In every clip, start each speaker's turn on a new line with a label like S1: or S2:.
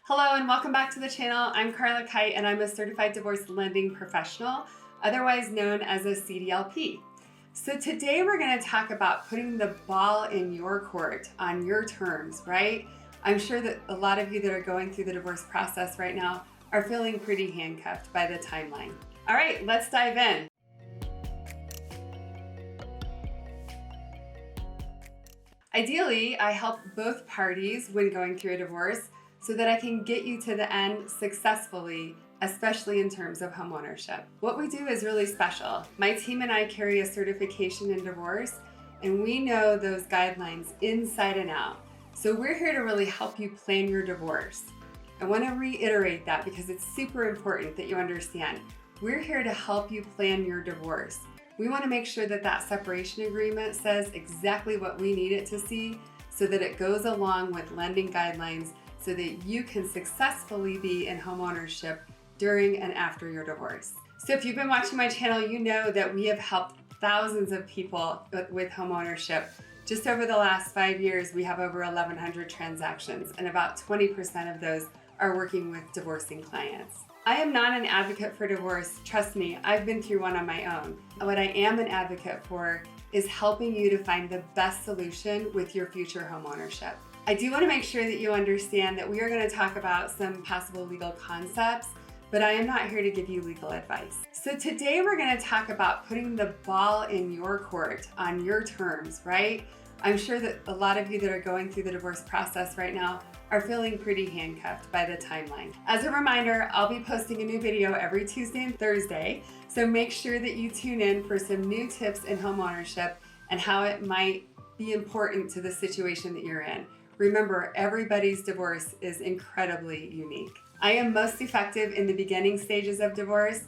S1: Hello and welcome back to the channel. I'm Karla Kyte and I'm a certified divorce lending professional, otherwise known as a CDLP. So today we're going to talk about putting the ball in your court on your terms, right? I'm sure that a lot of you that are going through the divorce process right now are feeling pretty handcuffed by the timeline. All right, let's dive in. Ideally, I help both parties when going through a divorce so that I can get you to the end successfully, especially in terms of homeownership. What we do is really special. My team and I carry a certification in divorce, and we know those guidelines inside and out. So we're here to really help you plan your divorce. I want to reiterate that because it's super important that you understand. We're here to help you plan your divorce. We want to make sure that that separation agreement says exactly what we need it to see so that it goes along with lending guidelines so that you can successfully be in homeownership during and after your divorce. So if you've been watching my channel, you know that we have helped thousands of people with homeownership. Just over the last 5 years, we have over 1,100 transactions, and about 20% of those are working with divorcing clients. I am not an advocate for divorce. Trust me, I've been through one on my own. What I am an advocate for is helping you to find the best solution with your future homeownership. I do want to make sure that you understand that we are going to talk about some possible legal concepts, but I am not here to give you legal advice. So today we're going to talk about putting the ball in your court on your terms, right? I'm sure that a lot of you that are going through the divorce process right now are feeling pretty handcuffed by the timeline. As a reminder, I'll be posting a new video every Tuesday and Thursday, so make sure that you tune in for some new tips in homeownership and how it might be important to the situation that you're in. Remember, everybody's divorce is incredibly unique. I am most effective in the beginning stages of divorce,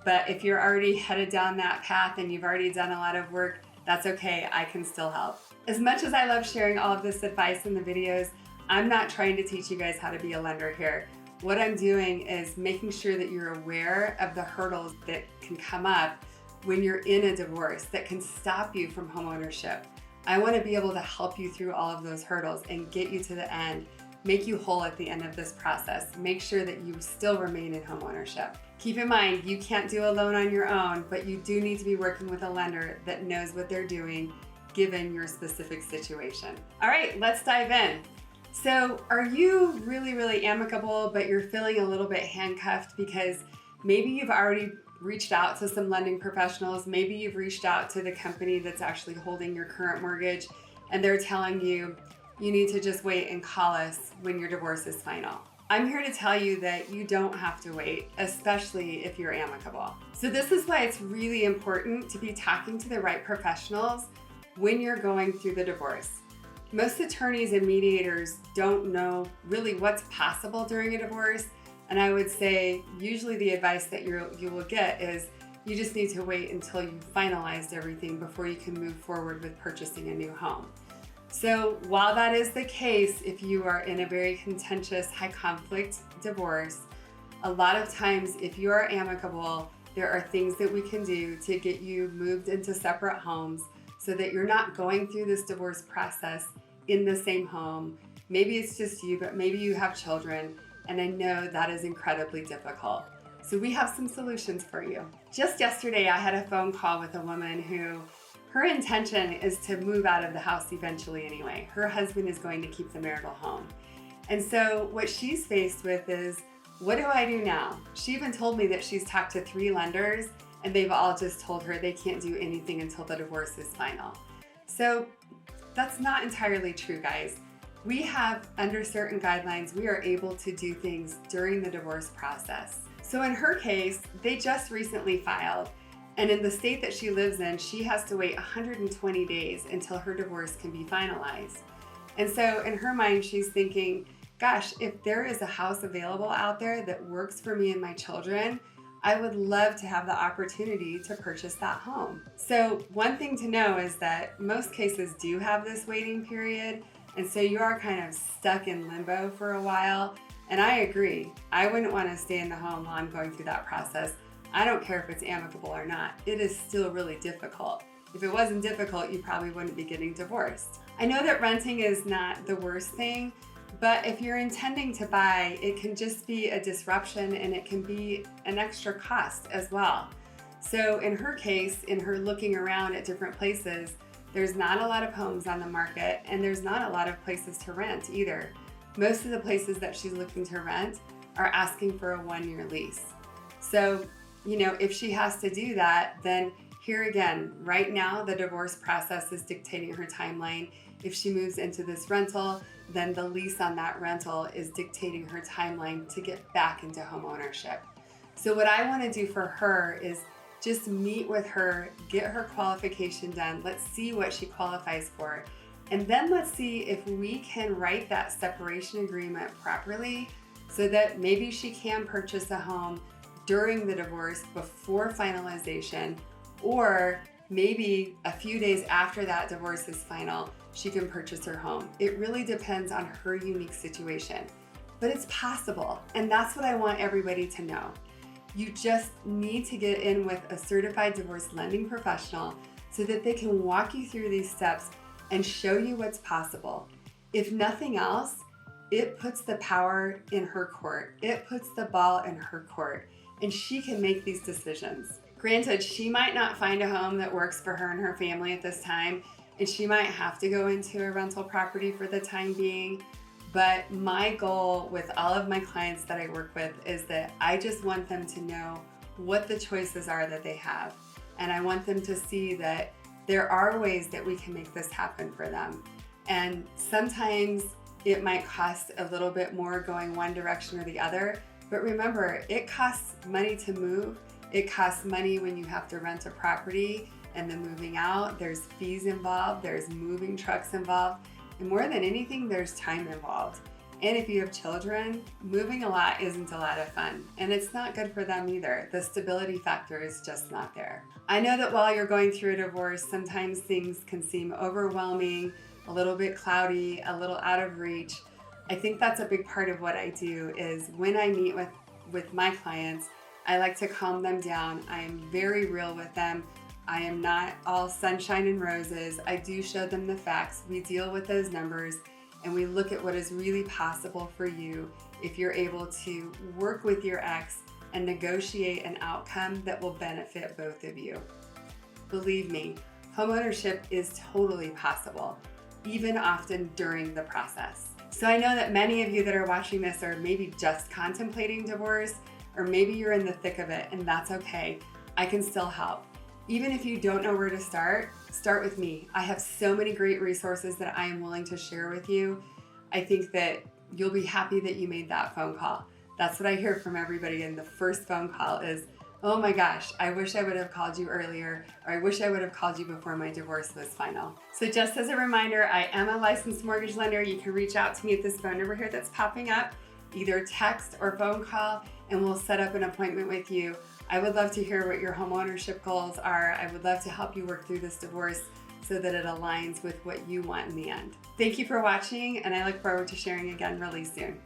S1: but if you're already headed down that path and you've already done a lot of work, that's okay, I can still help. As much as I love sharing all of this advice in the videos, I'm not trying to teach you guys how to be a lender here. What I'm doing is making sure that you're aware of the hurdles that can come up when you're in a divorce that can stop you from homeownership. I want to be able to help you through all of those hurdles and get you to the end, make you whole at the end of this process, make sure that you still remain in homeownership. Keep in mind, you can't do a loan on your own, but you do need to be working with a lender that knows what they're doing given your specific situation. All right, let's dive in. So are you really amicable, but you're feeling a little bit handcuffed because maybe you've already reached out to some lending professionals, maybe you've reached out to the company that's actually holding your current mortgage, and they're telling you, you need to just wait and call us when your divorce is final. I'm here to tell you that you don't have to wait, especially if you're amicable. So this is why it's really important to be talking to the right professionals when you're going through the divorce. Most attorneys and mediators don't know really what's possible during a divorce. And I would say usually the advice that you will get is you just need to wait until you've finalized everything before you can move forward with purchasing a new home. So while that is the case, if you are in a very contentious, high conflict divorce, a lot of times if you are amicable, there are things that we can do to get you moved into separate homes so that you're not going through this divorce process in the same home. Maybe it's just you, but maybe you have children. And I know that is incredibly difficult. So we have some solutions for you. Just yesterday, I had a phone call with a woman who, her intention is to move out of the house eventually anyway. Her husband is going to keep the marital home. And so what she's faced with is, what do I do now? She even told me that she's talked to 3 lenders and they've all just told her they can't do anything until the divorce is final. So that's not entirely true, guys. We have, under certain guidelines, we are able to do things during the divorce process. So in her case, they just recently filed, and in the state that she lives in, she has to wait 120 days until her divorce can be finalized. And so in her mind, she's thinking, gosh, if there is a house available out there that works for me and my children, I would love to have the opportunity to purchase that home. So one thing to know is that most cases do have this waiting period, and so you are kind of stuck in limbo for a while. And I agree, I wouldn't want to stay in the home while I'm going through that process. I don't care if it's amicable or not. It is still really difficult. If it wasn't difficult, you probably wouldn't be getting divorced. I know that renting is not the worst thing, But if you're intending to buy, it can just be a disruption and it can be an extra cost as well. So in her case, in her looking around at different places, there's not a lot of homes on the market and there's not a lot of places to rent either. Most of the places that she's looking to rent are asking for a 1-year lease. So, if she has to do that, then here again, right now, the divorce process is dictating her timeline. If she moves into this rental, then the lease on that rental is dictating her timeline to get back into homeownership. So what I want to do for her is just meet with her, get her qualification done. Let's see what she qualifies for. And then let's see if we can write that separation agreement properly so that maybe she can purchase a home during the divorce before finalization, or maybe a few days after that divorce is final, she can purchase her home. It really depends on her unique situation, but it's possible. And that's what I want everybody to know. You just need to get in with a certified divorce lending professional so that they can walk you through these steps and show you what's possible. If nothing else, it puts the power in her court. It puts the ball in her court, and she can make these decisions. Granted, she might not find a home that works for her and her family at this time, and she might have to go into a rental property for the time being. But my goal with all of my clients that I work with is that I just want them to know what the choices are that they have. And I want them to see that there are ways that we can make this happen for them. And sometimes it might cost a little bit more going one direction or the other. But remember, it costs money to move. It costs money when you have to rent a property and then moving out. There's fees involved, there's moving trucks involved, and more than anything, there's time involved. And if you have children, moving a lot isn't a lot of fun, and it's not good for them either. The stability factor is just not there. I know that while you're going through a divorce, sometimes things can seem overwhelming, a little bit cloudy, a little out of reach. I think that's a big part of what I do is when I meet with my clients, I like to calm them down. I am very real with them. I am not all sunshine and roses. I do show them the facts. We deal with those numbers and we look at what is really possible for you if you're able to work with your ex and negotiate an outcome that will benefit both of you. Believe me, homeownership is totally possible, even often during the process. So I know that many of you that are watching this are maybe just contemplating divorce, or maybe you're in the thick of it, and that's okay. I can still help. Even if you don't know where to start with me. I have so many great resources that I am willing to share with you. I think that you'll be happy that you made that phone call. That's what I hear from everybody in the first phone call is, oh my gosh, I wish I would have called you earlier, or I wish I would have called you before my divorce was final. So just as a reminder, I am a licensed mortgage lender. You can reach out to me at this phone number here that's popping up, either text or phone call, and we'll set up an appointment with you. I would love to hear what your homeownership goals are. I would love to help you work through this divorce so that it aligns with what you want in the end. Thank you for watching, and I look forward to sharing again really soon.